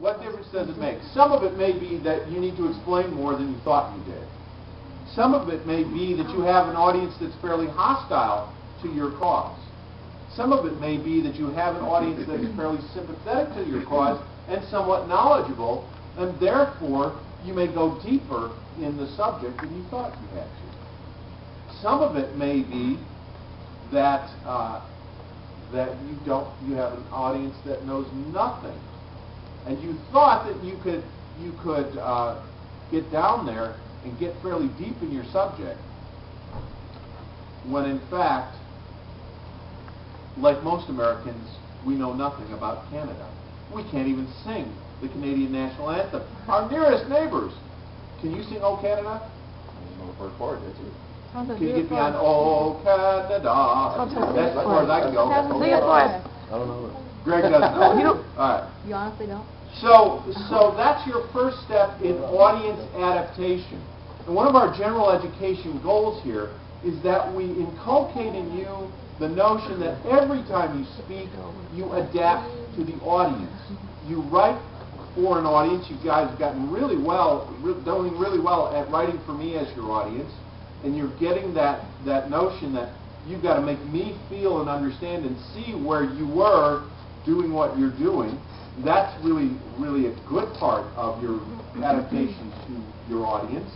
What difference does it make? Some of it may be that you need to explain more than you thought you did. Some of it may be that you have an audience that's fairly hostile to your cause. Some of it may be that you have an audience that is fairly sympathetic to your cause and somewhat knowledgeable, and therefore you may go deeper in the subject than you thought you had to. Some of it may be that you have an audience that knows nothing, and you thought that you could get down there and get fairly deep in your subject, when in fact, like most Americans, we know nothing about Canada. We can't even sing the Canadian national anthem. Our nearest neighbors. Can you sing "Oh Canada"? I didn't know the first part, did you? Can you get me on "Oh Canada"? That's as far as I can go. Sing it for us. I don't know it. Greg doesn't know. You don't? All right. You honestly don't? So that's your first step in audience adaptation. And one of our general education goals here is that we inculcate in you the notion that every time you speak, you adapt to the audience. You write for an audience. You guys have gotten really well, doing really well at writing for me as your audience, and you're getting that notion that you've got to make me feel and understand and see where you were doing what you're doing. That's really, really a good part of your adaptation to your audience.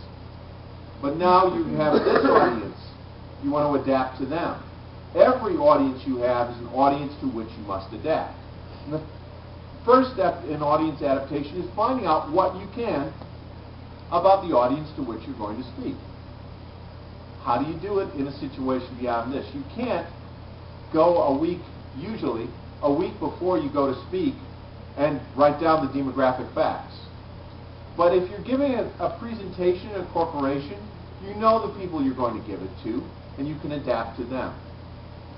But now you have this audience. You want to adapt to them. Every audience you have is an audience to which you must adapt. And the first step in audience adaptation is finding out what you can about the audience to which you're going to speak. How do you do it in a situation beyond this? You can't go usually a week before you go to speak and write down the demographic facts. But if you're giving a presentation in a corporation, you know the people you're going to give it to, and you can adapt to them.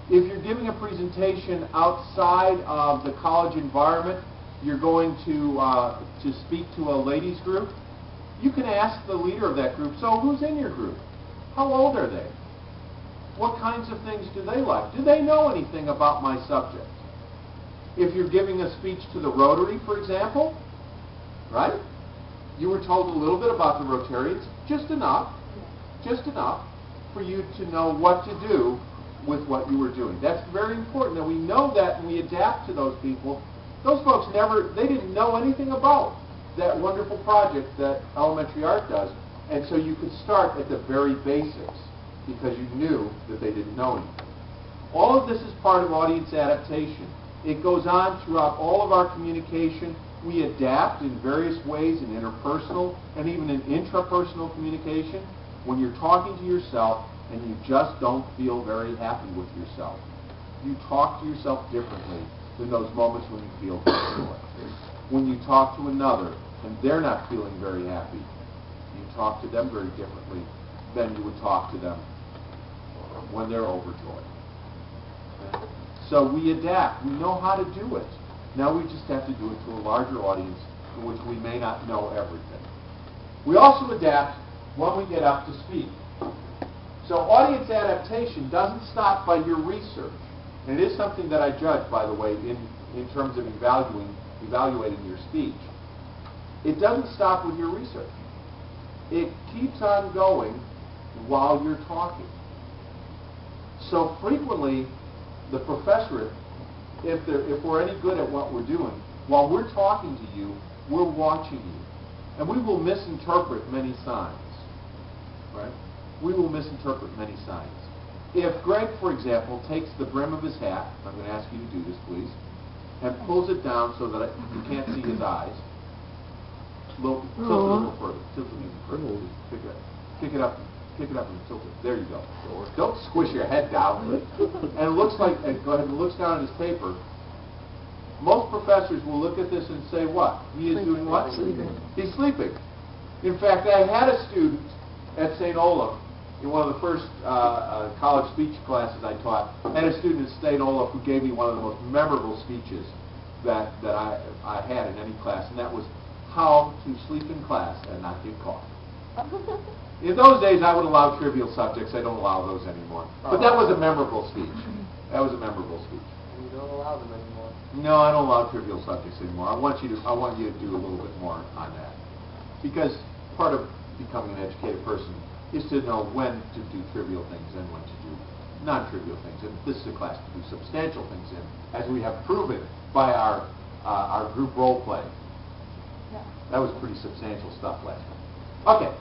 If you're giving a presentation outside of the college environment, you're going to speak to a ladies group, you can ask the leader of that group, so who's in your group? How old are they? What kinds of things do they like? Do they know anything about my subject? If you're giving a speech to the Rotary, for example, right? You were told a little bit about the Rotarians, just enough for you to know what to do with what you were doing. That's very important that we know that and we adapt to those people. Those folks they didn't know anything about that wonderful project that elementary art does. And so you could start at the very basics because you knew that they didn't know anything. All of this is part of audience adaptation. It goes on throughout all of our communication. We adapt in various ways in interpersonal and even in intrapersonal communication when you're talking to yourself and you just don't feel very happy with yourself. You talk to yourself differently than those moments when you feel joy. When you talk to another and they're not feeling very happy, you talk to them very differently than you would talk to them when they're overjoyed. Okay? So we adapt. We know how to do it. Now we just have to do it to a larger audience in which we may not know everything. We also adapt when we get up to speak. So audience adaptation doesn't stop by your research. And it is something that I judge, by the way, in terms of evaluating your speech. It doesn't stop with your research. It keeps on going while you're talking. So frequently, the professorate, if we're any good at what we're doing, while we're talking to you, we're watching you. And we will misinterpret many signs. Right? We will misinterpret many signs. If Greg, for example, takes the brim of his hat, I'm going to ask you to do this, please, and pulls it down so that you can't see his eyes, tilt it a little further. Tilt it even further. Pick it up and tilt it. There you go. Don't squish your head down. And it looks like, go ahead and looks down at his paper. Most professors will look at this and say, what? He is doing what? Sleeping. He's sleeping. In fact, I had a student at St. Olaf, in one of the first college speech classes I taught, I had a student at St. Olaf who gave me one of the most memorable speeches that I had in any class, and that was how to sleep in class and not get caught. In those days, I would allow trivial subjects. I don't allow those anymore. But that was a memorable speech. That was a memorable speech. And you don't allow them anymore. No, I don't allow trivial subjects anymore. I want you to do a little bit more on that. Because part of becoming an educated person is to know when to do trivial things and when to do non-trivial things. And this is a class to do substantial things in, as we have proven by our group role play. Yeah. That was pretty substantial stuff last time. Okay.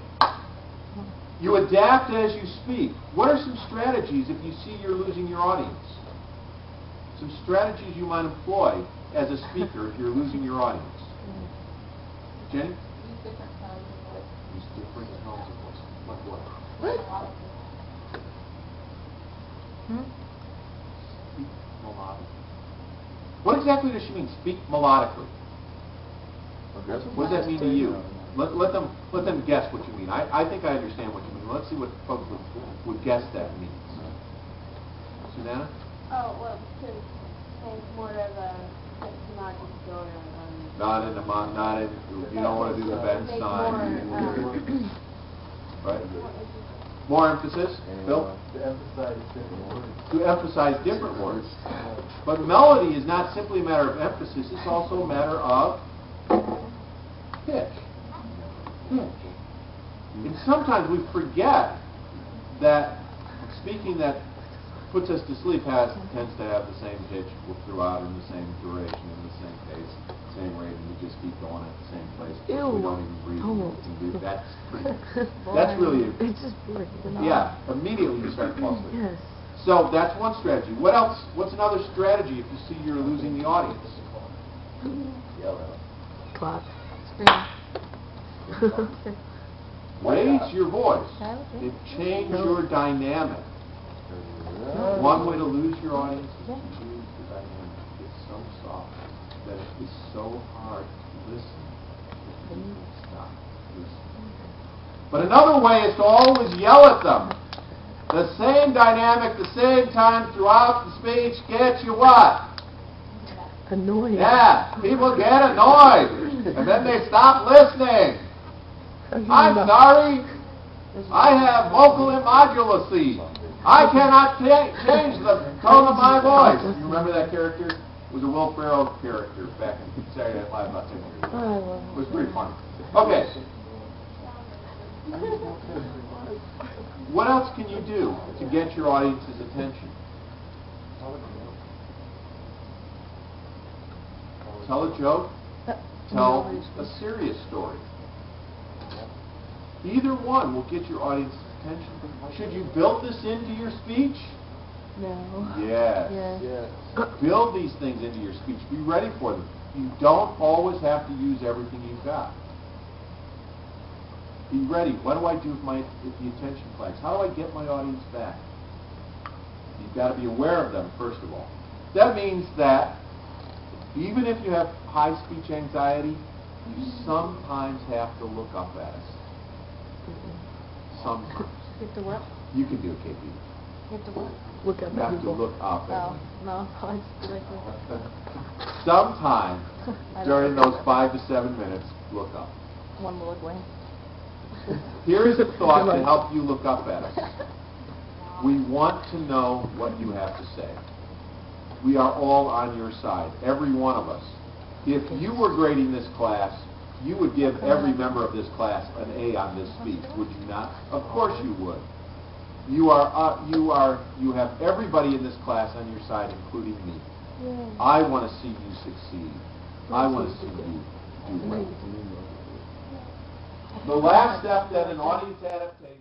You adapt as you speak. What are some strategies if you see you're losing your audience? Some strategies you might employ as a speaker if you're losing your audience. Jenny? Use different tones of voice. Use different tones of voice. Like what? Melodic. Speak melodically. What exactly does she mean, speak melodically? What does that mean to you? Let them guess what you mean. I think I understand what you mean. Let's see what folks would guess that means. Susanna? Oh, well, to think more of a not just going on. Not in, you don't want to do the Ben Stein. Right? More emphasis? Bill? To emphasize different words. But melody is not simply a matter of emphasis, it's also a matter of pitch. And sometimes we forget that speaking that puts us to sleep tends to have the same pitch throughout, in the same duration, in the same pace, same rate, and we just keep going at the same place. Ew. We don't even breathe. Oh. That's pretty. That's really. It's just boring. Yeah. Immediately you start falling asleep. Yes. So that's one strategy. What else? What's another strategy if you see you're losing the audience? Yell at Clap. Raise your voice. It changes your dynamic. One way to lose your audience is to use the dynamic. It's so soft that it is so hard to listen that people stop listening. But another way is to always yell at them. The same dynamic, the same time throughout the speech gets you what? Annoying. Yeah, people get annoyed, and then they stop listening. I'm sorry, I have vocal immodulacy. I cannot change the tone of my voice. You remember that character? It was a Will Ferrell character back in Saturday Night Live about 10 years ago. It was pretty funny. Okay. What else can you do to get your audience's attention? Tell a joke. Tell a serious story. Either one will get your audience's attention. Should you build this into your speech? No. Yes. Yes. Build these things into your speech. Be ready for them. You don't always have to use everything you've got. Be ready. What do I do with the attention flags? How do I get my audience back? You've got to be aware of them, first of all. That means that even if you have high speech anxiety, you sometimes have to look up at us. Sometimes. You have to what? You can do it, KP. You have to what? Look up You at have to people. look up at Oh, me. no. I just like this. Sometime I don't during know. those 5 to 7 minutes, look up. One will look away. Here is a thought to help you look up at us. We want to know what you have to say. We are all on your side, every one of us. If you were grading this class, you would give every member of this class an A on this speech, would you not? Of course you would. You have everybody in this class on your side, including me. I want to see you succeed. I want to see you do well. The last step then in audience adaptation